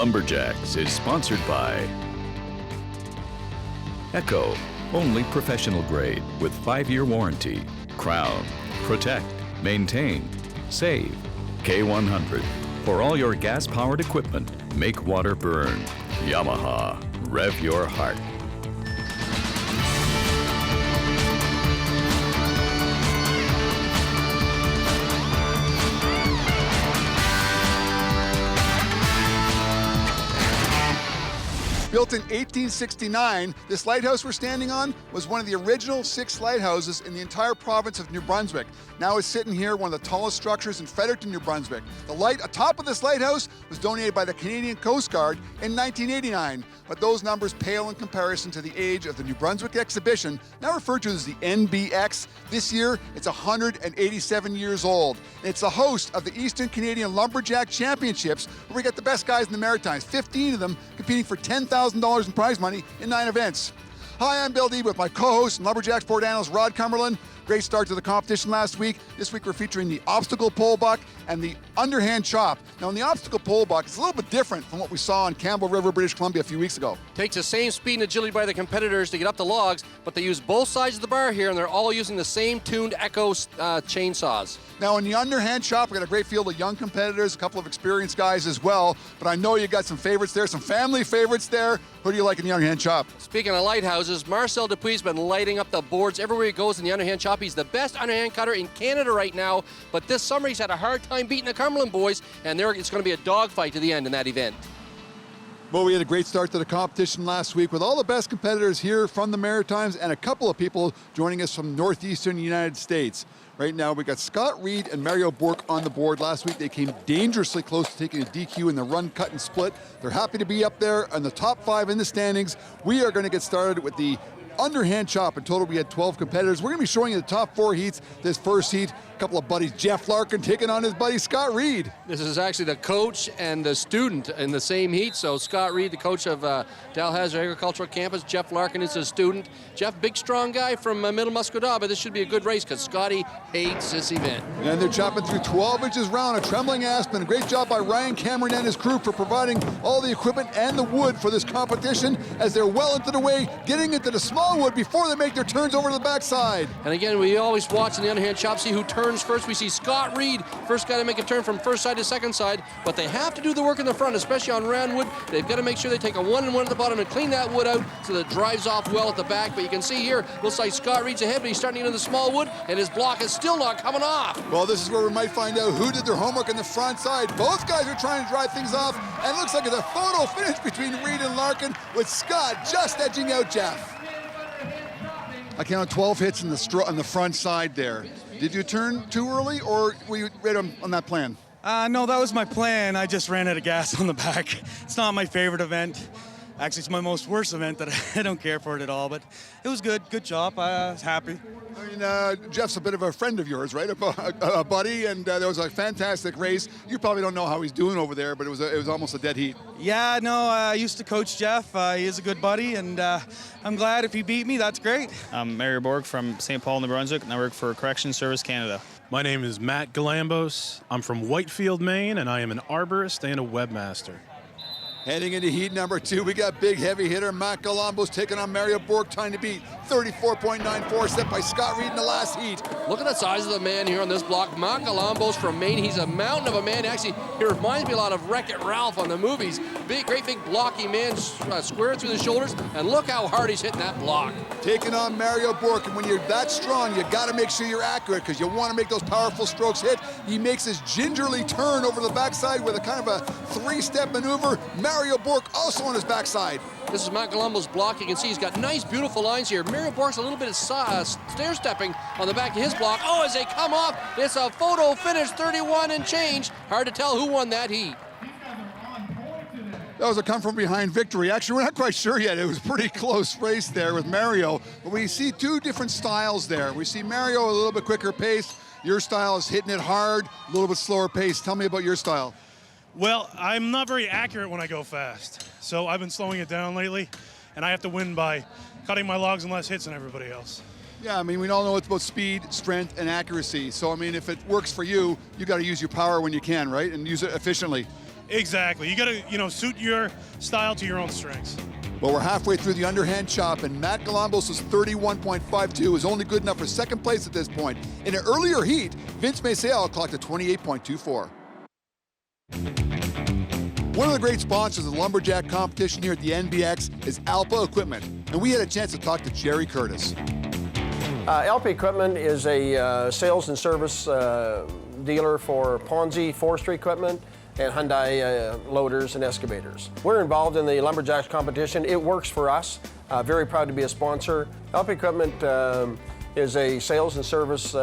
Lumberjacks is sponsored by Echo, only professional grade with 5-year warranty. Crown, protect, maintain, save. K100, for all your gas-powered equipment, make water burn. Yamaha, rev your heart. Built in 1869, this lighthouse we're standing on was one of the original 6 lighthouses in the entire province of New Brunswick. Now it's sitting here, one of the tallest structures in Fredericton, New Brunswick. The light atop of this lighthouse was donated by the Canadian Coast Guard in 1989, but those numbers pale in comparison to the age of the New Brunswick exhibition, now referred to as the NBX. This year, it's 187 years old. And it's the host of the Eastern Canadian Lumberjack Championships, where we got the best guys in the Maritimes, 15 of them competing for $10,000 in prize money in 9 events. Hi, I'm Bill Deeb with my co-host and Lumberjack Sport analyst Rod Cumberland. Great start to the competition last week. This week we're featuring the obstacle pole buck and the underhand chop. Now in the obstacle pole buck, it's a little bit different from what we saw on Campbell River, British Columbia a few weeks ago. Takes the same speed and agility by the competitors to get up the logs, but they use both sides of the bar here, and they're all using the same tuned Echo chainsaws. Now in the underhand chop, we got a great field of young competitors, a couple of experienced guys as well, but I know you got some favorites there, some family favorites there. Who do you like in the underhand chop? Speaking of lighthouses, Marcel Dupuy's been lighting up the boards everywhere he goes in the underhand chop. He's the best underhand cutter in Canada right now, but this summer he's had a hard time beating the Cumberland boys, and it's going to be a dogfight to the end in that event. Well, we had a great start to the competition last week with all the best competitors here from the Maritimes and a couple of people joining us from northeastern United States. Right now, we got Scott Reed and Mario Bork on the board. Last week, they came dangerously close to taking a DQ in the run, cut, and split. They're happy to be up there in the top 5 in the standings. We are going to get started with the underhand chop. In total, we had 12 competitors. We're going to be showing you the top 4 heats. This first heat, a couple of buddies. Jeff Larkin taking on his buddy Scott Reed. This is actually the coach and the student in the same heat. So Scott Reed, the coach of Dalhousie Agricultural Campus. Jeff Larkin is a student. Jeff, big, strong guy from Middle Musquodoboit, but this should be a good race because Scotty hates this event. And they're chopping through 12 inches round, a trembling aspen. A great job by Ryan Cameron and his crew for providing all the equipment and the wood for this competition as they're well into the way, getting into the small wood before they make their turns over to the backside. And again, we always watch in the underhand chop, see who turns first. We see Scott Reed, first guy to make a turn from first side to second side, but they have to do the work in the front, especially on round wood. They've got to make sure they take a 1 and 1 at the bottom and clean that wood out so that it drives off well at the back. But you can see here, looks like Scott Reed's ahead, but he's starting into the small wood, and his block is still not coming off. Well, this is where we might find out who did their homework on the front side. Both guys are trying to drive things off, and it looks like it's a photo finish between Reed and Larkin, with Scott just edging out Jeff. I counted 12 hits on the front side there. Did you turn too early, or were you right on that plan? No, that was my plan. I just ran out of gas on the back. It's not my favorite event. Actually, it's my most worst event that I don't care for it at all, but it was good. Good job. I was happy. I mean, Jeff's a bit of a friend of yours, right? A buddy, and there was a fantastic race. You probably don't know how he's doing over there, but it was almost a dead heat. Yeah, no, I used to coach Jeff. He is a good buddy, and I'm glad if he beat me, that's great. I'm Mario Bork from St. Paul, New Brunswick, and I work for Corrections Service Canada. My name is Matt Galambos. I'm from Whitefield, Maine, and I am an arborist and a webmaster. Heading into heat number 2, we got big heavy hitter Matt Galambos taking on Mario Bork, time to beat 34.94, set by Scott Reed in the last heat. Look at the size of the man here on this block. Matt Galambos from Maine. He's a mountain of a man. Actually, he reminds me a lot of Wreck-It Ralph on the movies. Great big blocky man, square through the shoulders, and look how hard he's hitting that block. Taking on Mario Bork, and when you're that strong, you got to make sure you're accurate because you want to make those powerful strokes hit. He makes his gingerly turn over the backside with a kind of a 3-step maneuver. Mario Bork also on his backside. This is Matt Galambos' block. You can see he's got nice, beautiful lines here. Mario Bork's a little bit of stair-stepping on the back of his block. Oh, as they come off, it's a photo finish, 31 and change. Hard to tell who won that heat. That was a come-from-behind victory. Actually, we're not quite sure yet. It was a pretty close race there with Mario. But we see 2 different styles there. We see Mario a little bit quicker pace. Your style is hitting it hard, a little bit slower pace. Tell me about your style. Well, I'm not very accurate when I go fast, so I've been slowing it down lately, and I have to win by cutting my logs and less hits than everybody else. Yeah, I mean, we all know it's about speed, strength, and accuracy. So, I mean, if it works for you, you got to use your power when you can, right? And use it efficiently. Exactly. You got to, suit your style to your own strengths. Well, we're halfway through the Underhand Chop, and Matt Galambos' 31.52 is only good enough for second place at this point. In an earlier heat, Vince Maciel clocked a 28.24. One of the great sponsors of the Lumberjack competition here at the NBX is Alpa Equipment, and we had a chance to talk to Jerry Curtis. Alpa Equipment is a sales and service dealer for Ponzi forestry equipment and Hyundai loaders and excavators. We're involved in the Lumberjacks competition. It works for us. Very proud to be a sponsor. Alpa Equipment is a sales and service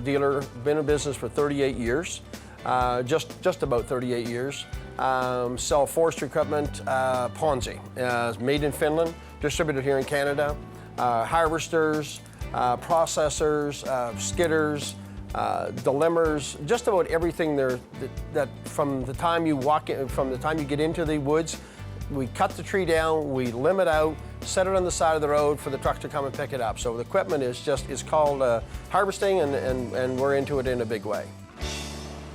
dealer, been in business for 38 years, just about 38 years. Sell forestry equipment, Ponzi, made in Finland, distributed here in Canada. Harvesters, processors, skidders, delimbers, just about everything there that from the time you walk in, from the time you get into the woods, we cut the tree down, we limb it out, set it on the side of the road for the truck to come and pick it up. So the equipment is called harvesting, and we're into it in a big way.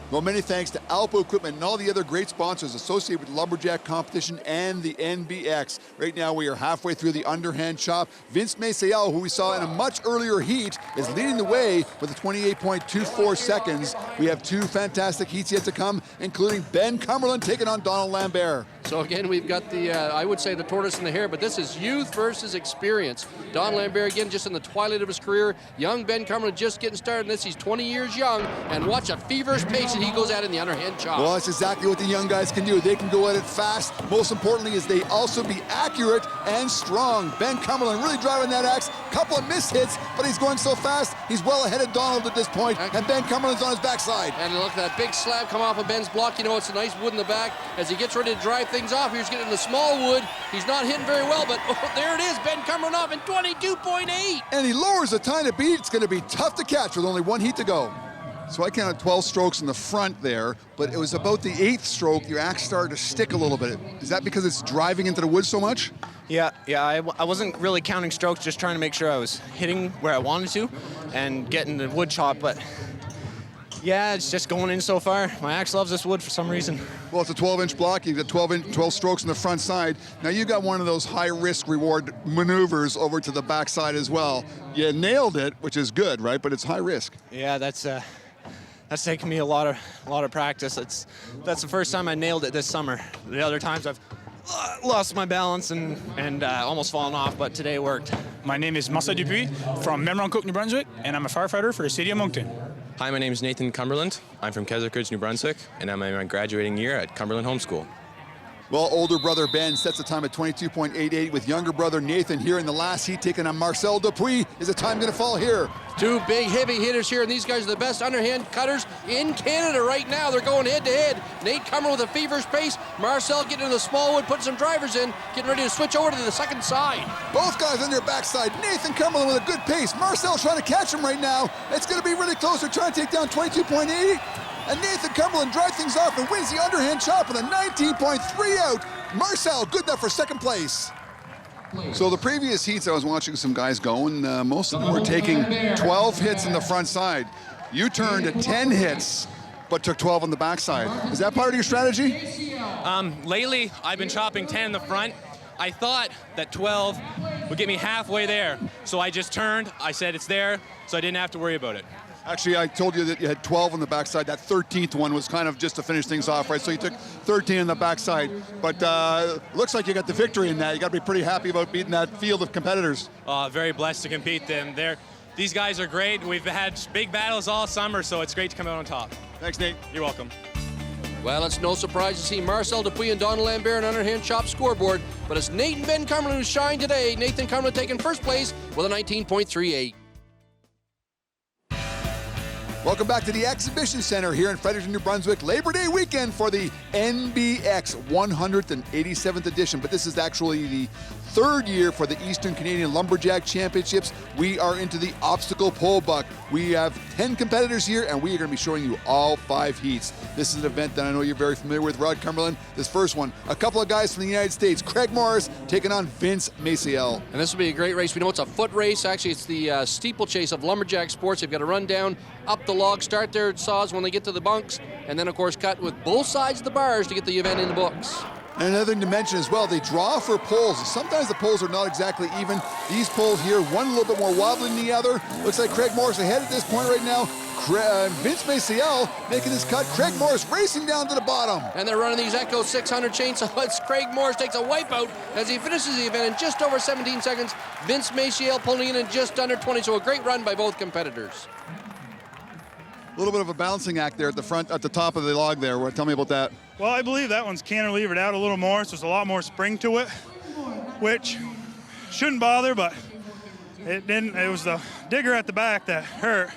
Well, many thanks to Alpa Equipment and all the other great sponsors associated with the Lumberjack competition and the NBX. Right now, we are halfway through the Underhand Chop. Vince Maciel, who we saw in a much earlier heat, is leading the way with a 28.24 seconds. We have two fantastic heats yet to come, including Ben Cumberland taking on Donald Lambert. So again, we've got the, I would say the tortoise and the hare, but this is youth versus experience. Don Lambert, again, just in the twilight of his career. Young Ben Cumberland just getting started in this. He's 20 years young, and watch a feverish pace that he goes at in the Underhand Chop. Well, that's exactly what the young guys can do. They can go at it fast. Most importantly is they also be accurate and strong. Ben Cumberland really driving that axe. Couple of missed hits, but he's going so fast, he's well ahead of Donald at this point, and Ben Cumberland's on his backside. And look at that big slab come off of Ben's block. You know, it's a nice wood in the back. As he gets ready to drive things off, he's getting the small wood. He's not hitting very well, but oh, there it is. Ben Cumberland off in 22.8. And he lowers the time to beat. It's going to be tough to catch with only one heat to go. So I counted 12 strokes in the front there, but it was about the 8th stroke your axe started to stick a little bit. Is that because it's driving into the woods so much? Yeah, I wasn't really counting strokes, just trying to make sure I was hitting where I wanted to and getting the wood chop, but yeah, it's just going in so far. My axe loves this wood for some reason. Well, it's a 12-inch block. You've got 12 strokes on the front side. Now you got one of those high-risk reward maneuvers over to the backside as well. You nailed it, which is good, right? But it's high risk. Yeah, that's taken me a lot of practice. That's the first time I nailed it this summer. The other times I've lost my balance and almost fallen off, but today worked. My name is Marcel Dupuis from Memramcook, New Brunswick, and I'm a firefighter for the city of Moncton. Hi, my name is Nathan Cumberland. I'm from Keswick Ridge, New Brunswick, and I'm in my graduating year at Cumberland Homeschool. Well, older brother Ben sets a time at 22.88 with younger brother Nathan here in the last heat taking on Marcel Dupuis. Is the time going to fall here? Two big heavy hitters here, and these guys are the best underhand cutters in Canada right now. They're going head to head. Nate Cumberland with a feverish pace. Marcel getting into the small wood, putting some drivers in, getting ready to switch over to the second side. Both guys on their backside. Nathan Cumberland with a good pace. Marcel trying to catch him right now. It's going to be really close. They're trying to take down 22.8. And Nathan Cumberland drives things off and wins the Underhand Chop with a 19.3 out. Marcel, good enough for second place. So the previous heats, I was watching some guys go, and most of them were taking 12 hits in the front side. You turned to 10 hits, but took 12 on the backside. Is that part of your strategy? Lately, I've been chopping 10 in the front. I thought that 12 would get me halfway there, so I just turned. I said it's there, so I didn't have to worry about it. Actually, I told you that you had 12 on the backside. That 13th one was kind of just to finish things off, right? So you took 13 on the backside. But looks like you got the victory in that. You got to be pretty happy about beating that field of competitors. Very blessed to compete them. These guys are great. We've had big battles all summer, so it's great to come out on top. Thanks, Nate. You're welcome. Well, it's no surprise to see Marcel Dupuis and Donald Lambert on Underhand Chop scoreboard, but it's Nate and Ben Cumberland who shine today. Nathan Cumberland taking first place with a 19.38. Welcome back to the Exhibition Center here in Fredericton, New Brunswick. Labor Day weekend for the NBX 187th edition, but this is actually the third year for the Eastern Canadian Lumberjack Championships. We are into the obstacle pole buck. We have 10 competitors here, and we are going to be showing you all 5 heats. This is an event that I know you're very familiar with, Rod Cumberland. This first one, a couple of guys from the United States, Craig Morris taking on Vince Maciel. And this will be a great race. We know it's a foot race. Actually, it's the steeplechase of lumberjack sports. They've got to run down up the logs start their saws when they get to the bunks, and then of course cut with both sides of the bars to get the event in the books. And another thing to mention as well, they draw for poles. Sometimes the poles are not exactly even. These poles here, one a little bit more wobbly than the other. Looks like Craig Morris ahead at this point right now. Vince Maciel making his cut. Craig Morris racing down to the bottom. And they're running these Echo 600 chainsaws. Craig Morris takes a wipeout as he finishes the event in just over 17 seconds. Vince Maciel pulling in just under 20, so a great run by both competitors. A little bit of a balancing act there at the front, at the top of the log there. Tell me about that. Well, I believe that one's cantilevered out a little more, so there's a lot more spring to it, which shouldn't bother, but it didn't. It was the digger at the back that hurt.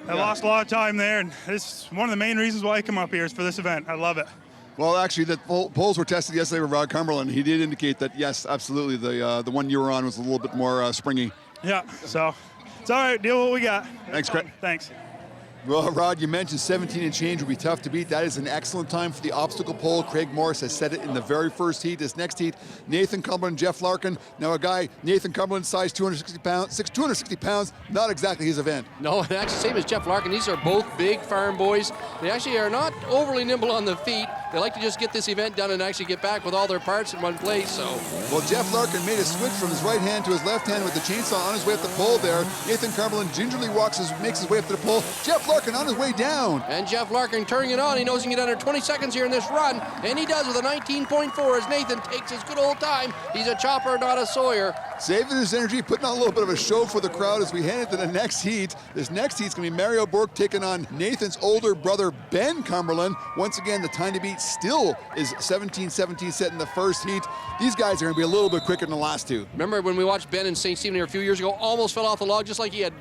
I lost a lot of time there, and this is one of the main reasons why I come up here is for this event. I love it. Well, actually, the poles were tested yesterday with Rod Cumberland. He did indicate that, yes, absolutely, the one you were on was a little bit more springy. Yeah, so it's all right. Deal with what we got. Thanks, Craig. Thanks. Well, Rod, you mentioned 17 and change would be tough to beat. That is an excellent time for the obstacle pole. Craig Morris has said it in the very first heat. This next heat, Nathan Cumberland, Jeff Larkin. Now a guy, Nathan Cumberland, size 260 pounds, not exactly his event. No, and actually same as Jeff Larkin. These are both big farm boys. They actually are not overly nimble on the feet. They like to just get this event done and actually get back with all their parts in one place. So, well, Jeff Larkin made a switch from his right hand to his left hand with the chainsaw on his way up the pole there. Nathan Cumberland gingerly makes his way up to the pole. Jeff Larkin on his way down. And Jeff Larkin turning it on. He knows he can get under 20 seconds here in this run, and he does with a 19.4 as Nathan takes his good old time. He's a chopper, not a sawyer. Saving his energy, putting on a little bit of a show for the crowd as we head into the next heat. This next heat's going to be Mario Bork taking on Nathan's older brother, Ben Cumberland. Once again, the time to beat still is 17-17 set in the first heat. These guys are going to be a little bit quicker than the last two. Remember when we watched Ben in St. Stephen here a few years ago, almost fell off the log just like he had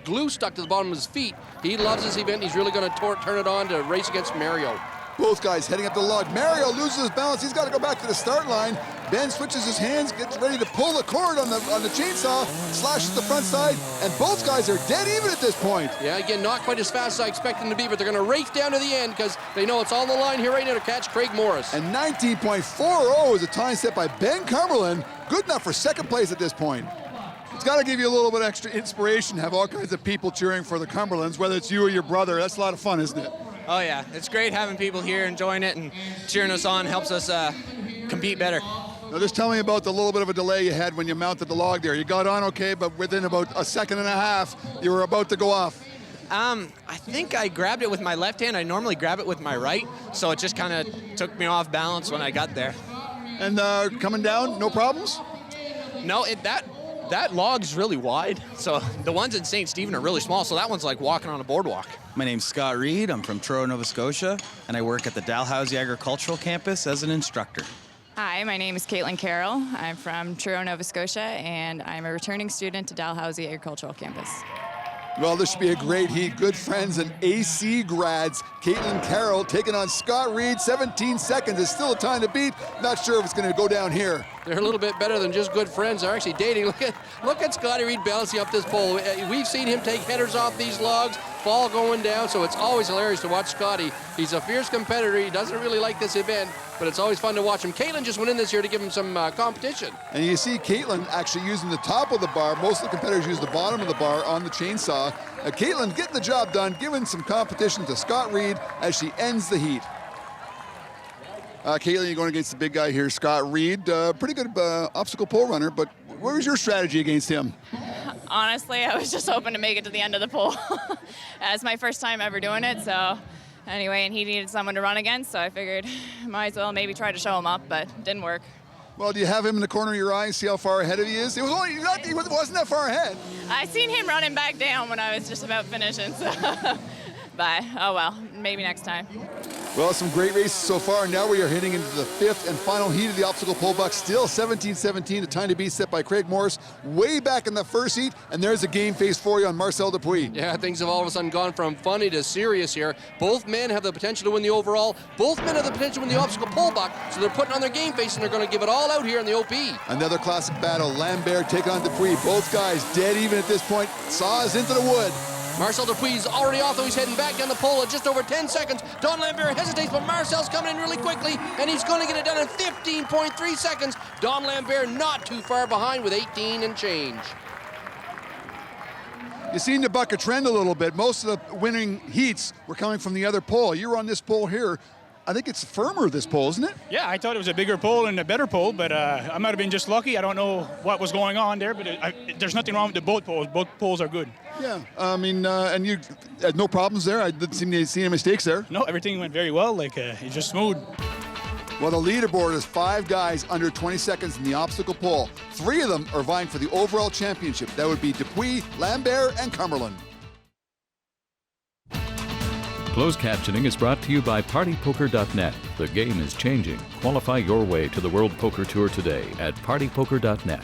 glue stuck to the bottom of his feet. He loves this event. He's really going to turn it on to race against Mario. Both guys heading up the log. Mario loses his balance. He's got to go back to the start line. Ben switches his hands, gets ready to pull the cord on the chainsaw, slashes the front side, and both guys are dead even at this point. Yeah, again, not quite as fast as I expect them to be, but they're going to race down to the end because they know it's on the line here right now to catch Craig Morris. And 19.40 is a time set by Ben Cumberland. Good enough for second place at this point. It's got to give you a little bit extra inspiration, have all kinds of people cheering for the Cumberlands, whether it's you or your brother. That's a lot of fun, isn't it? Oh yeah, it's great having people here enjoying it and cheering us on. Helps us compete better. Now just tell me about the little bit of a delay you had when you mounted the log there. You got on okay, but within about a second and a half, you were about to go off. I think I grabbed it with my left hand. I normally grab it with my right, so it just kind of took me off balance when I got there. And coming down, no problems? No, that log's really wide, so the ones in St. Stephen are really small, so that one's like walking on a boardwalk. My name's Scott Reed. I'm from Truro, Nova Scotia, and I work at the Dalhousie Agricultural Campus as an instructor. Hi, my name is Caitlin Carroll. I'm from Truro, Nova Scotia, and I'm a returning student to Dalhousie Agricultural Campus. Well, this should be a great heat. Good friends and AC grads. Caitlin Carroll taking on Scott Reed. 17 seconds is still a time to beat. Not sure if it's going to go down here. They're a little bit better than just good friends. They're actually dating. Look at Scotty Reed balancing up this pole. We've seen him take headers off these logs, fall going down, so it's always hilarious to watch Scotty. He's a fierce competitor. He doesn't really like this event, but it's always fun to watch him. Caitlin just went in this year to give him some competition. And you see Caitlin actually using the top of the bar. Most of the competitors use the bottom of the bar on the chainsaw. Caitlin getting the job done, giving some competition to Scott Reed as she ends the heat. Caitlin, you're going against the big guy here, Scott Reed. Pretty good obstacle pole runner, but what was your strategy against him? Honestly, I was just hoping to make it to the end of the pole. It's my first time ever doing it, so anyway, and he needed someone to run against, so I figured might as well maybe try to show him up, but didn't work. Well, do you have him in the corner of your eye and see how far ahead of he is? He wasn't that far ahead. I seen him running back down when I was just about finishing, so but oh well, maybe next time. Well, some great races so far. Now we are heading into the fifth and final heat of the obstacle pole box. Still 17-17, the time to beat set by Craig Morris way back in the first heat. And there's a game face for you on Marcel Dupuis. Yeah, things have all of a sudden gone from funny to serious here. Both men have the potential to win the overall. Both men have the potential to win the obstacle pole box. So they're putting on their game face and they're going to give it all out here in the OP. Another classic battle. Lambert taking on Dupuis. Both guys dead even at this point. Saws into the wood. Marcel Dupuis is already off, though he's heading back down the pole at just over 10 seconds. Don Lambert hesitates, but Marcel's coming in really quickly, and he's going to get it done in 15.3 seconds. Don Lambert not too far behind with 18 and change. You seem to buck a trend a little bit. Most of the winning heats were coming from the other pole. You're on this pole here. I think it's firmer, this pole, isn't it? Yeah, I thought it was a bigger pole and a better pole, but I might have been just lucky. I don't know what was going on there, but there's nothing wrong with the both poles. Both poles are good. Yeah, I mean, and you had no problems there? I didn't seem to see any mistakes there. No, everything went very well. Like, it's just smooth. Well, the leaderboard is 5 guys under 20 seconds in the obstacle pole. 3 of them are vying for the overall championship. That would be Dupuis, Lambert, and Cumberland. Closed captioning is brought to you by PartyPoker.net. The game is changing. Qualify your way to the World Poker Tour today at PartyPoker.net.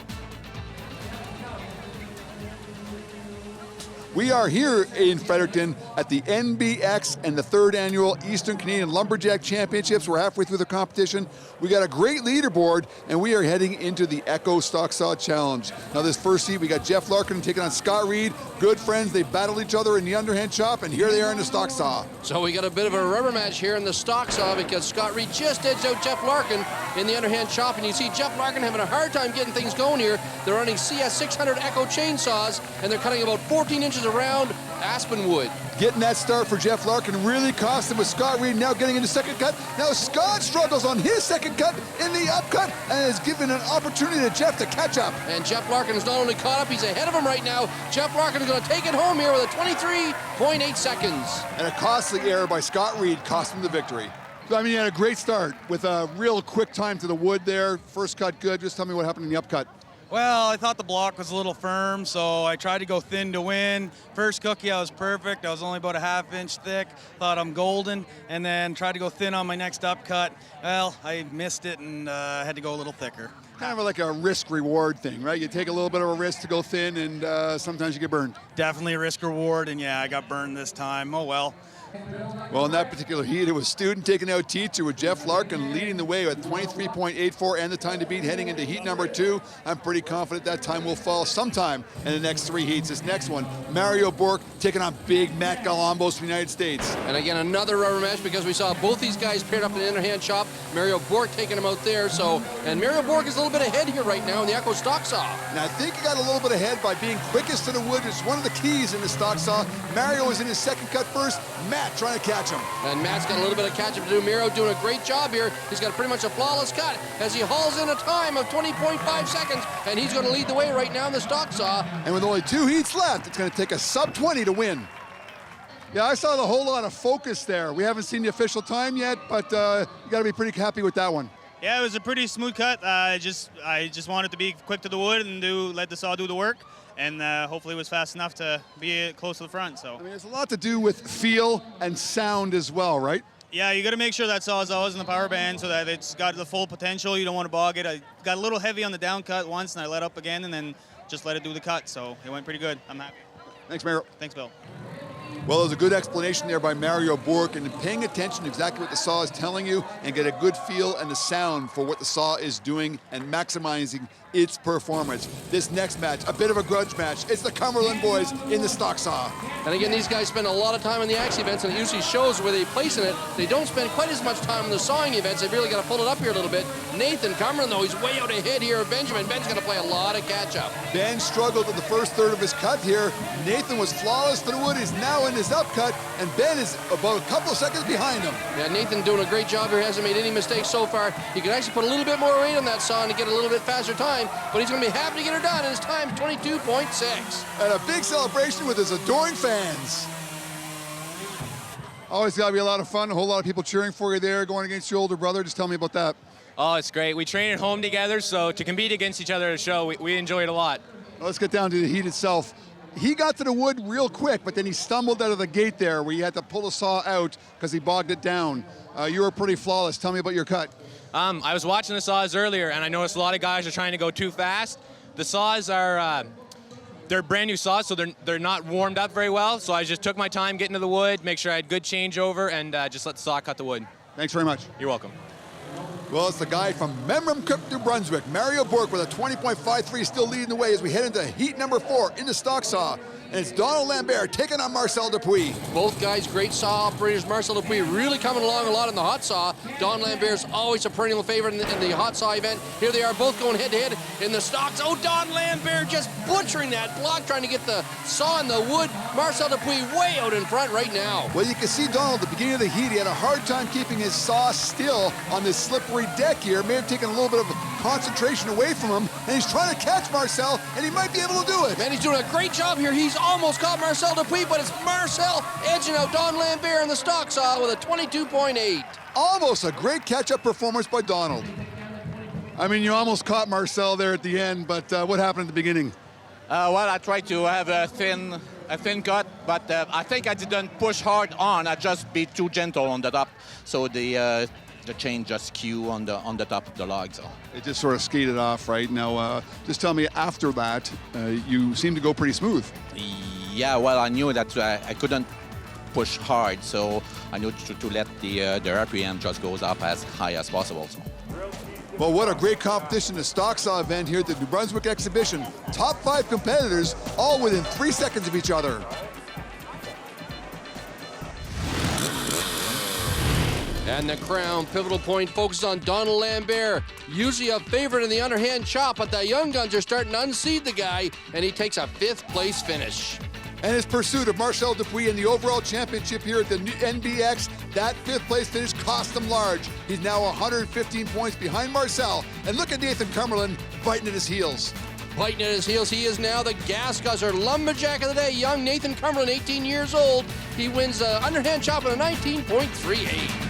We are here in Fredericton at the NBX and the 3rd annual Eastern Canadian Lumberjack Championships. We're halfway through the competition. We got a great leaderboard, and we are heading into the Echo Stock Saw Challenge. Now, this first heat, we got Jeff Larkin taking on Scott Reed. Good friends. They battled each other in the Underhand Chop, and here they are in the Stock Saw. So we got a bit of a rubber match here in the Stock Saw because Scott Reed just edged out Jeff Larkin in the Underhand Chop, and you see Jeff Larkin having a hard time getting things going here. They're running CS 600 Echo chainsaws, and they're cutting about 14 inches around aspen wood. Getting that start for Jeff Larkin really cost him with Scott Reed now getting into second cut. Now Scott struggles on his second cut in the upcut and is given an opportunity to Jeff to catch up. And Jeff Larkin is not only caught up, he's ahead of him right now. Jeff Larkin is going to take it home here with a 23.8 seconds. And a costly error by Scott Reed cost him the victory. So, I mean, he had a great start with a real quick time to the wood there. First cut good. Just tell me what happened in the upcut. Well, I thought the block was a little firm, so I tried to go thin to win. First cookie, I was perfect. I was only about a half-inch thick. Thought I'm golden, and then tried to go thin on my next upcut. Well, I missed it and had to go a little thicker. Kind of like a risk-reward thing, right? You take a little bit of a risk to go thin, and sometimes you get burned. Definitely a risk-reward, and yeah, I got burned this time. Oh, well. Well, in that particular heat, it was student taking out teacher with Jeff Larkin leading the way with 23.84 and the time to beat heading into heat number 2. I'm pretty confident that time will fall sometime in the next 3 heats. This next one, Mario Bork taking on big Matt Galambos from the United States. And again, another rubber match because we saw both these guys paired up in the Underhand Chop. Mario Bork taking him out there. And Mario Bork is a little bit ahead here right now in the Echo Stock Saw. And I think he got a little bit ahead by being quickest to the wood. It's one of the keys in the Stock Saw. Mario is in his second cut first. Matt trying to catch him. And Matt's got a little bit of catch-up to do. Mario doing a great job here. He's got pretty much a flawless cut as he hauls in a time of 20.5 seconds, and he's going to lead the way right now in the Stock Saw. And with only 2 heats left, it's going to take a sub-20 to win. Yeah, I saw the whole lot of focus there. We haven't seen the official time yet, but you got to be pretty happy with that one. Yeah, it was a pretty smooth cut. I just wanted to be quick to the wood and let the saw do the work. And hopefully it was fast enough to be close to the front. So I mean, there's a lot to do with feel and sound as well, right? Yeah, you got to make sure that saw is always in the power band so that it's got the full potential. You don't want to bog it. I got a little heavy on the down cut once, and I let up again, and then just let it do the cut. So it went pretty good. I'm happy. Thanks, Mario. Thanks, Bill. Well, there's a good explanation there by Mario Bork, and paying attention to exactly what the saw is telling you and get a good feel and the sound for what the saw is doing and maximizing its performance. This next match, a bit of a grudge match. It's the Cumberland boys in the Stock Saw. And again, these guys spend a lot of time in the axe events, and it usually shows where they place in it. They don't spend quite as much time in the sawing events. They've really got to pull it up here a little bit. Nathan Cumberland, though, he's way out ahead here of Benjamin. Ben's going to play a lot of catch-up. Ben struggled in the first third of his cut here. Nathan was flawless to the wood. He's now in his upcut, and Ben is about a couple of seconds behind him. Yeah, Nathan doing a great job here. Hasn't made any mistakes so far. He could actually put a little bit more weight on that saw and get a little bit faster time, but he's going to be happy to get her done, and his time 22.6. And a big celebration with his adoring fans. Always got to be a lot of fun. A whole lot of people cheering for you there, going against your older brother. Just tell me about that. Oh, it's great. We train at home together, so to compete against each other at a show, we enjoy it a lot. Well, let's get down to the heat itself. He got to the wood real quick, but then he stumbled out of the gate there where he had to pull the saw out because he bogged it down. You were pretty flawless. Tell me about your cut. I was watching the saws earlier, and I noticed a lot of guys are trying to go too fast. The saws are, they're brand new saws, so they're not warmed up very well. So I just took my time getting to the wood, make sure I had good changeover, and just let the saw cut the wood. Thanks very much. You're welcome. Well, it's the guy from Memramcook, New Brunswick, Mario Bork, with a 20.53, still leading the way as we head into heat number 4 in the Stock Saw. and it's Donald Lambert taking on Marcel Dupuis. Both guys great saw operators. Marcel Dupuis really coming along a lot in the hot saw. Don Lambert's always a perennial favorite in the hot saw event. Here they are both going head-to-head in the stocks. Oh, Don Lambert just butchering that block, trying to get the saw in the wood. Marcel Dupuis way out in front right now. Well, you can see Donald at the beginning of the heat. He had a hard time keeping his saw still on this slippery deck here. May have taken a little bit of concentration away from him, and he's trying to catch Marcel, and he might be able to do it. Man, he's doing a great job here. He's almost caught Marcel Dupuis, but it's Marcel edging out Don Lambert in the stock saw with a 22.8. Almost a great catch-up performance by Donald. I mean, you almost caught Marcel there at the end, but what happened at the beginning? Well, I tried to have a thin cut, but I think I didn't push hard on. I just be too gentle on the top, so the chain just skew on the top of the log. So it just sort of skated off, right? Now, just tell me, after that, you seemed to go pretty smooth. Yeah, well, I knew that I couldn't push hard, so I knew to let the RPM just goes up as high as possible. So. Well, what a great competition, the stock saw event here at the New Brunswick exhibition. Top 5 competitors, all within 3 seconds of each other. And the crown pivotal point focuses on Donald Lambert, usually a favorite in the underhand chop, but the young guns are starting to unseat the guy, and he takes a 5th place finish. And his pursuit of Marcel Dupuis in the overall championship here at the NBX, that 5th place finish cost him large. He's now 115 points behind Marcel. And look at Nathan Cumberland biting at his heels. Biting at his heels, he is now the gas guzzler, Lumberjack of the day. Young Nathan Cumberland, 18 years old. He wins the underhand chop with a 19.38.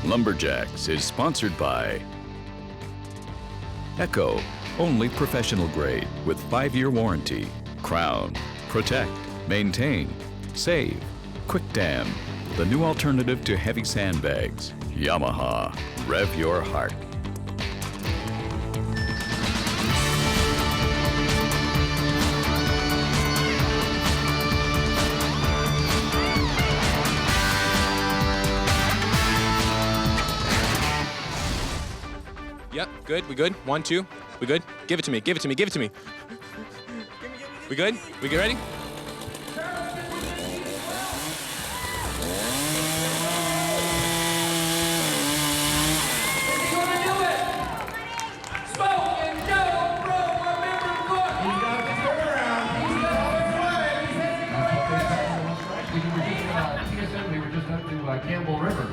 Lumberjacks is sponsored by Echo, only professional grade with 5-year warranty. Crown, protect, maintain, save. Quick Dam, the new alternative to heavy sandbags. Yamaha, rev your heart. Yep, good. We good? 1, 2. We good? Give it to me. Give it to me. Give it to me. We good? We get ready? We were just up to Campbell River.